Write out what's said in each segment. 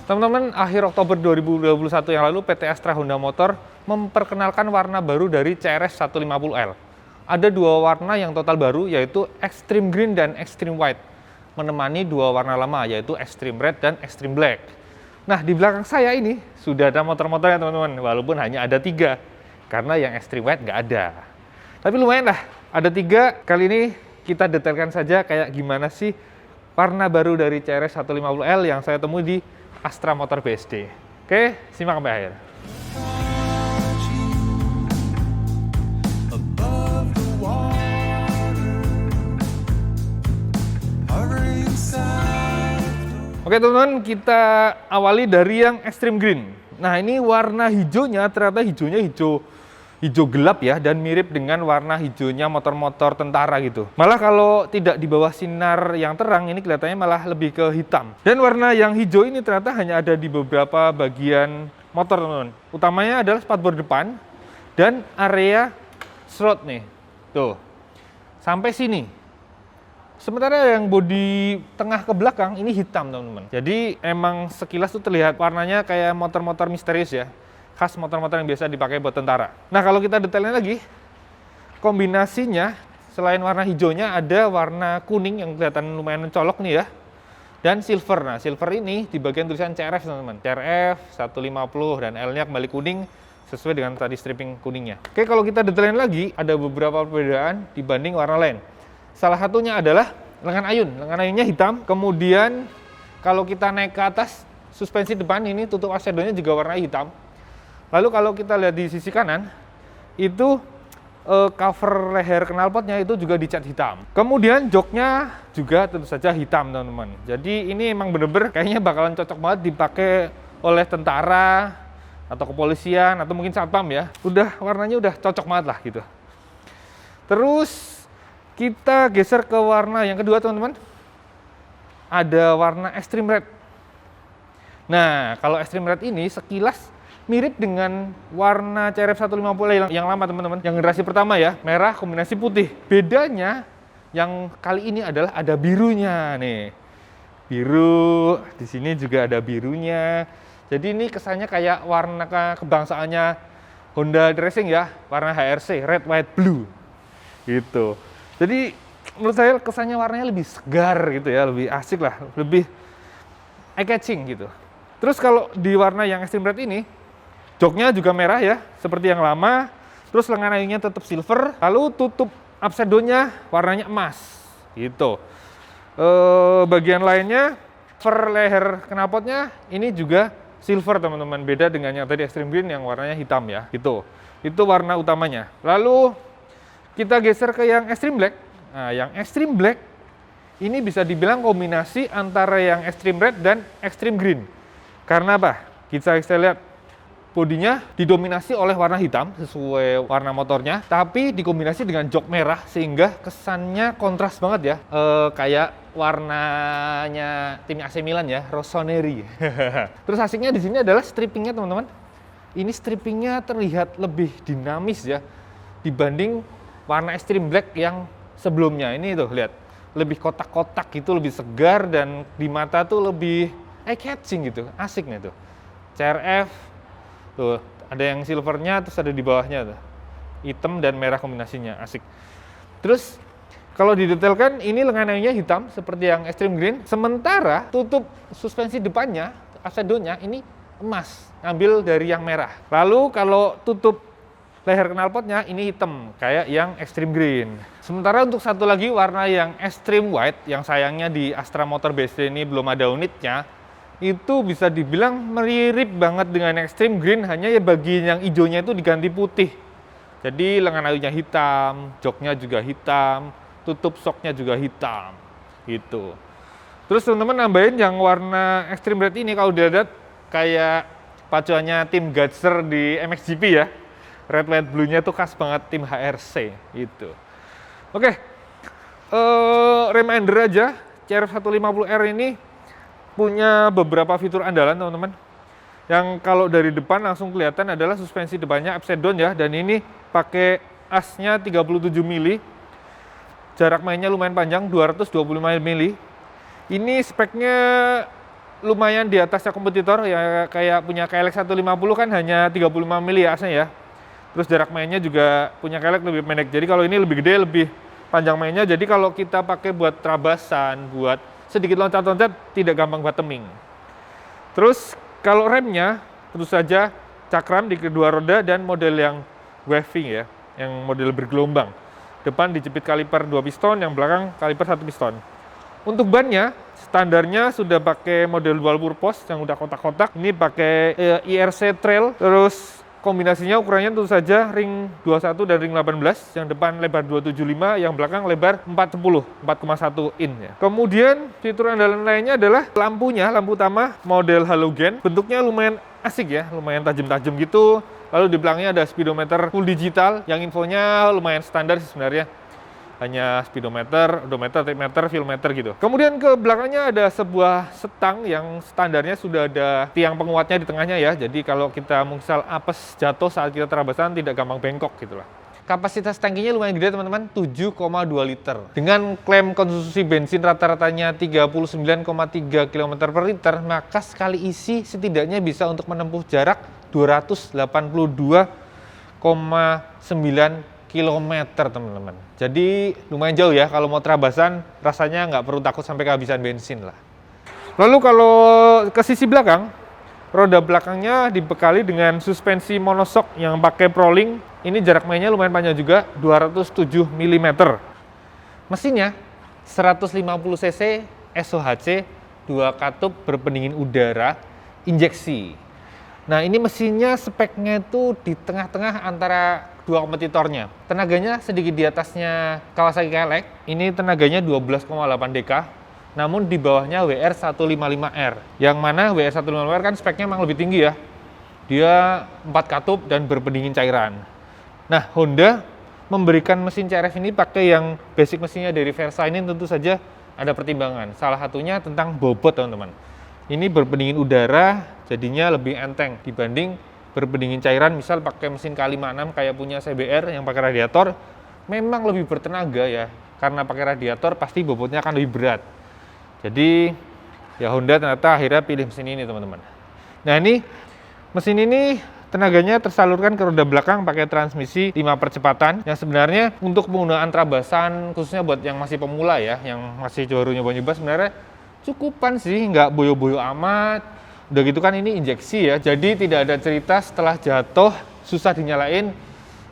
Teman-teman, akhir Oktober 2021 yang lalu PT Astra Honda Motor memperkenalkan warna baru dari CRF 150L. Ada dua warna yang total baru, yaitu Extreme Green dan Extreme White, menemani dua warna lama, yaitu Extreme Red dan Extreme Black. Nah, di belakang saya ini sudah ada motor-motornya teman-teman, walaupun hanya ada 3, karena yang Extreme White nggak ada. Tapi lumayan lah, ada 3. Kali ini kita detailkan saja kayak gimana sih warna baru dari CRF 150L yang saya temui di Astra Motor BSD. Oke, simak sampai akhir. Oke teman-teman, kita awali dari yang Extreme Green. Nah, ini warna hijaunya ternyata hijau gelap ya, dan mirip dengan warna hijaunya motor-motor tentara gitu. Malah kalau tidak di bawah sinar yang terang, ini kelihatannya malah lebih ke hitam. Dan warna yang hijau ini ternyata hanya ada di beberapa bagian motor teman-teman. Utamanya adalah spakbor depan dan area shroud nih. Tuh, sampai sini. Sementara yang bodi tengah ke belakang ini hitam teman-teman. Jadi emang sekilas tuh terlihat warnanya kayak motor-motor misterius ya. Khas motor-motor yang biasa dipakai buat tentara. Nah, kalau kita detailnya lagi, kombinasinya selain warna hijaunya ada warna kuning yang kelihatan lumayan mencolok nih ya, dan silver. Nah, silver ini di bagian tulisan CRF teman-teman, CRF 150 dan L-nya kembali kuning sesuai dengan tadi stripping kuningnya. Oke, kalau kita detailin lagi, ada beberapa perbedaan dibanding warna lain. Salah satunya adalah lengan ayun. Lengan ayunnya hitam, kemudian kalau kita naik ke atas, suspensi depan ini tutup asedonya juga warna hitam. Lalu kalau kita lihat di sisi kanan, itu cover leher knalpotnya itu juga dicat hitam. Kemudian joknya juga tentu saja hitam teman-teman. Jadi ini emang bener-bener kayaknya bakalan cocok banget dipakai oleh tentara atau kepolisian atau mungkin satpam ya. Warnanya udah cocok banget lah gitu. Terus kita geser ke warna yang kedua teman-teman. Ada warna Extreme Red. Nah, kalau Extreme Red ini sekilas mirip dengan warna CRF 150 yang lama teman-teman, yang generasi pertama ya, merah kombinasi putih. Bedanya yang kali ini adalah ada birunya nih. Biru, di sini juga ada birunya. Jadi ini kesannya kayak warna kebangsaannya Honda Racing ya, warna HRC, red, white, blue. Gitu. Jadi menurut saya kesannya warnanya lebih segar gitu ya, lebih asik lah, lebih eye-catching gitu. Terus kalau di warna yang Extreme Red ini, joknya juga merah ya, seperti yang lama. Terus lengan ayunnya tetap silver. Lalu tutup upside-nya warnanya emas, gitu. Bagian lainnya, cover leher knalpotnya ini juga silver teman-teman. Beda dengan yang tadi Extreme Green yang warnanya hitam ya, gitu. Itu warna utamanya. Lalu kita geser ke yang Extreme Black. Nah, yang Extreme Black ini bisa dibilang kombinasi antara yang Extreme Red dan Extreme Green. Karena apa? Kita lihat. Bodinya didominasi oleh warna hitam sesuai warna motornya, tapi dikombinasi dengan jok merah sehingga kesannya kontras banget ya, kayak warnanya tim AC Milan ya, rossoneri. Terus asiknya di sini adalah strippingnya teman-teman. Ini strippingnya terlihat lebih dinamis ya dibanding warna Extreme Black yang sebelumnya. Ini tuh lihat, lebih kotak-kotak gitu, lebih segar dan di mata tuh lebih eye-catching gitu, asik nih tuh. CRF tuh, ada yang silvernya, terus ada di bawahnya tuh. Hitam dan merah kombinasinya, asik. Terus, kalau didetailkan, ini lengan ayunnya hitam, seperti yang Extreme Green. Sementara, tutup suspensi depannya, asedonya, ini emas, ngambil dari yang merah. Lalu, kalau tutup leher knalpotnya, ini hitam, kayak yang Extreme Green. Sementara untuk satu lagi, warna yang Extreme White, yang sayangnya di Astra Motor BSD ini belum ada unitnya, itu bisa dibilang mirip banget dengan Extreme Green, hanya ya bagian yang hijaunya itu diganti putih. Jadi lengan ayunnya hitam, joknya juga hitam, tutup shocknya juga hitam, gitu. Terus teman-teman nambahin yang warna Extreme Red ini, kalau dilihat kayak pacuannya tim Gatser di MXGP ya. Red, white, blue-nya tuh khas banget tim HRC, gitu. Oke, reminder aja, CRF 150R ini punya beberapa fitur andalan teman-teman. Yang kalau dari depan langsung kelihatan adalah suspensi depannya upside down ya, dan ini pakai asnya 37 mili. Jarak mainnya lumayan panjang, 225 mili. Ini speknya lumayan di atasnya kompetitor ya, kayak punya KLX 150 kan hanya 35 mili ya asnya ya. Terus jarak mainnya juga punya KLX lebih pendek. Jadi kalau ini lebih gede, lebih panjang mainnya. Jadi kalau kita pakai buat trabasan, buat sedikit loncat-loncat, tidak gampang bottoming. Terus kalau remnya, tentu saja cakram di kedua roda dan model yang waving ya, yang model bergelombang. Depan dijepit kaliper 2 piston, yang belakang kaliper 1 piston. Untuk bannya, standarnya sudah pakai model dual purpose yang udah kotak-kotak. Ini pakai IRC Trail, terus kombinasinya ukurannya tentu saja ring 21 dan ring 18, yang depan lebar 275, yang belakang lebar 4,1 in ya. Kemudian fitur andalan lainnya adalah lampunya, lampu utama model halogen. Bentuknya lumayan asik ya, lumayan tajam-tajam gitu. Lalu di belakangnya ada speedometer full digital, yang infonya lumayan standar sih sebenarnya. Hanya speedometer, odometer, trip meter, fuel meter gitu. Kemudian ke belakangnya ada sebuah setang yang standarnya sudah ada tiang penguatnya di tengahnya ya. Jadi kalau kita misal apes jatuh saat kita terabasan tidak gampang bengkok gitu lah. Kapasitas tangkinya lumayan gede teman-teman, 7,2 liter. Dengan klaim konsumsi bensin rata-ratanya 39,3 km per liter, maka sekali isi setidaknya bisa untuk menempuh jarak 282,9 kilometer teman-teman. Jadi lumayan jauh ya, kalau mau terabasan rasanya nggak perlu takut sampai kehabisan bensin lah. Lalu kalau ke sisi belakang, roda belakangnya dibekali dengan suspensi monoshock yang pakai Proling. Ini jarak mainnya lumayan panjang juga, 207 mm. Mesinnya 150 cc SOHC, 2 katup berpendingin udara, injeksi. Nah ini mesinnya speknya itu di tengah-tengah antara dua kompetitornya. Tenaganya sedikit di atasnya Kawasaki KLX. Ini tenaganya 12,8 dk. Namun di bawahnya WR155R. Yang mana WR155R kan speknya memang lebih tinggi ya. Dia 4 katup dan berpendingin cairan. Nah Honda memberikan mesin CRF ini pakai yang basic mesinnya dari Versa ini tentu saja ada pertimbangan. Salah satunya tentang bobot teman-teman. Ini berpendingin udara jadinya lebih enteng dibanding berpendingin cairan, misal pakai mesin K56 kayak punya CBR yang pakai radiator, memang lebih bertenaga ya, karena pakai radiator pasti bobotnya akan lebih berat. Jadi ya Honda ternyata akhirnya pilih mesin ini teman-teman. Nah ini mesin ini tenaganya tersalurkan ke roda belakang pakai transmisi 5 percepatan, yang sebenarnya untuk penggunaan trabasan khususnya buat yang masih pemula ya, yang masih baru nyoba-nyoba sebenarnya cukupan sih, nggak boyo-boyo amat. Udah gitu kan ini injeksi ya, jadi tidak ada cerita setelah jatuh susah dinyalain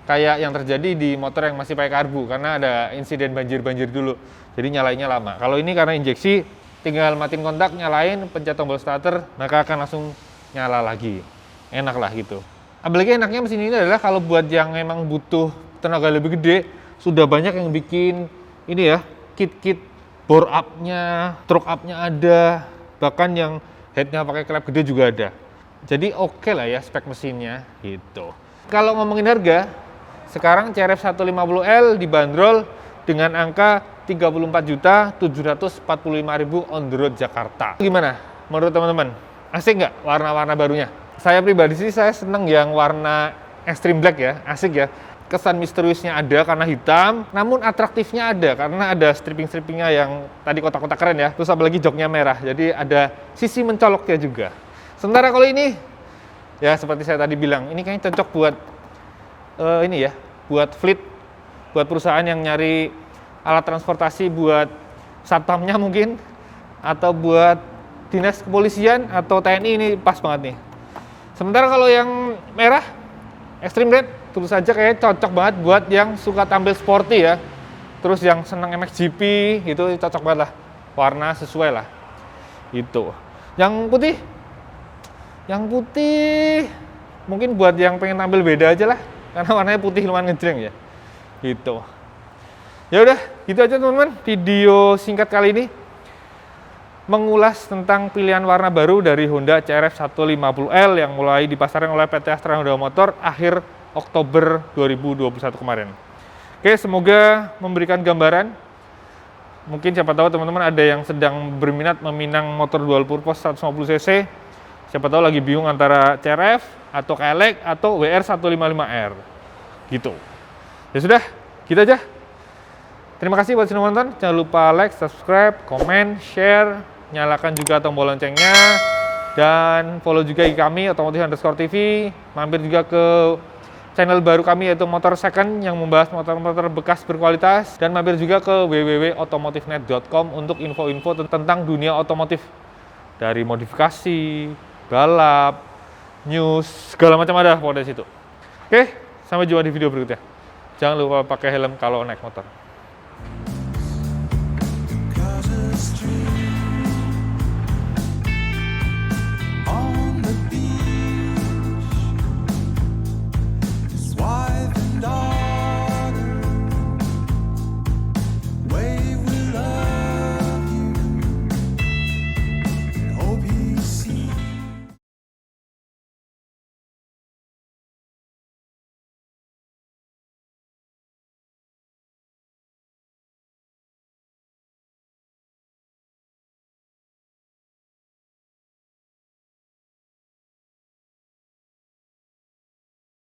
kayak yang terjadi di motor yang masih pakai karbu, karena ada insiden banjir-banjir dulu, jadi nyalainnya lama. Kalau ini karena injeksi, tinggal matiin kontak, nyalain, pencet tombol starter, maka akan langsung nyala lagi. Enak lah gitu. Apalagi enaknya mesin ini adalah kalau buat yang emang butuh tenaga lebih gede, sudah banyak yang bikin ini ya, kit-kit bore up-nya, stroke up-nya ada, bahkan yang headnya pakai klep gede juga ada. Jadi oke lah ya spek mesinnya gitu. Kalau ngomongin harga, sekarang CRF 150L dibanderol dengan angka 34.745.000 on the road Jakarta. Gimana menurut teman-teman? Asik nggak warna-warna barunya? Saya pribadi sih saya seneng yang warna extreme black ya, asik ya. Kesan misteriusnya ada karena hitam, namun atraktifnya ada karena ada stripping-strippingnya yang tadi kotak-kotak keren ya. Terus apalagi joknya merah, jadi ada sisi mencoloknya juga. Sementara kalau ini, ya seperti saya tadi bilang, ini kayaknya cocok buat ini ya, buat fleet, buat perusahaan yang nyari alat transportasi buat satpamnya mungkin, atau buat dinas kepolisian atau TNI, ini pas banget nih. Sementara kalau yang merah, Extreme Red, tentu saja kayak cocok banget buat yang suka tampil sporty ya. Terus yang seneng MXGP gitu cocok banget lah. Warna sesuai lah. Itu. Yang putih mungkin buat yang pengen tampil beda aja lah. Karena warnanya putih lumayan ngejreng ya. Gitu. Ya udah, gitu aja teman-teman. Video singkat kali ini mengulas tentang pilihan warna baru dari Honda CRF 150L yang mulai dipasarkan oleh PT Astra Honda Motor akhir Oktober 2021 kemarin. Oke, semoga memberikan gambaran. Mungkin siapa tahu teman-teman ada yang sedang berminat meminang motor dual purpose 150 cc. Siapa tahu lagi bingung antara CRF atau KLX atau WR155R. Gitu. Ya sudah, gitu aja. Terima kasih buat sudah nonton. Jangan lupa like, subscribe, komen, share, nyalakan juga tombol loncengnya, dan follow juga kami Otomotif_TV. Mampir juga ke channel baru kami yaitu Motor Second yang membahas motor-motor bekas berkualitas, dan mampir juga ke www.otomotifnet.com untuk info-info tentang dunia otomotif dari modifikasi, balap, news, segala macam ada pada situ. Oke, sampai jumpa di video berikutnya. Jangan lupa pakai helm kalau naik motor.